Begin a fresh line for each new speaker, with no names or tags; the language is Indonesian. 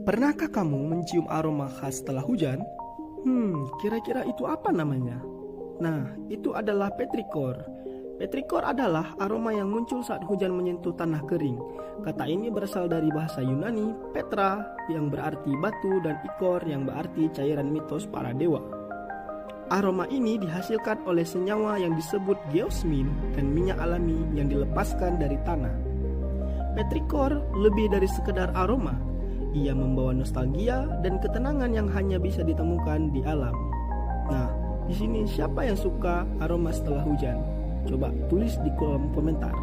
Pernahkah kamu mencium aroma khas setelah hujan? Kira-kira itu apa namanya? Nah, itu adalah petrikor. Petrikor adalah aroma yang muncul saat hujan menyentuh tanah kering. Kata ini berasal dari bahasa Yunani, petra, yang berarti batu, dan ikor, yang berarti cairan mitos para dewa. Aroma ini dihasilkan oleh senyawa yang disebut geosmin dan minyak alami yang dilepaskan dari tanah. Petrikor lebih dari sekedar aroma. Ia membawa nostalgia dan ketenangan yang hanya bisa ditemukan di alam. Nah, di sini siapa yang suka aroma setelah hujan? Coba tulis di kolom komentar.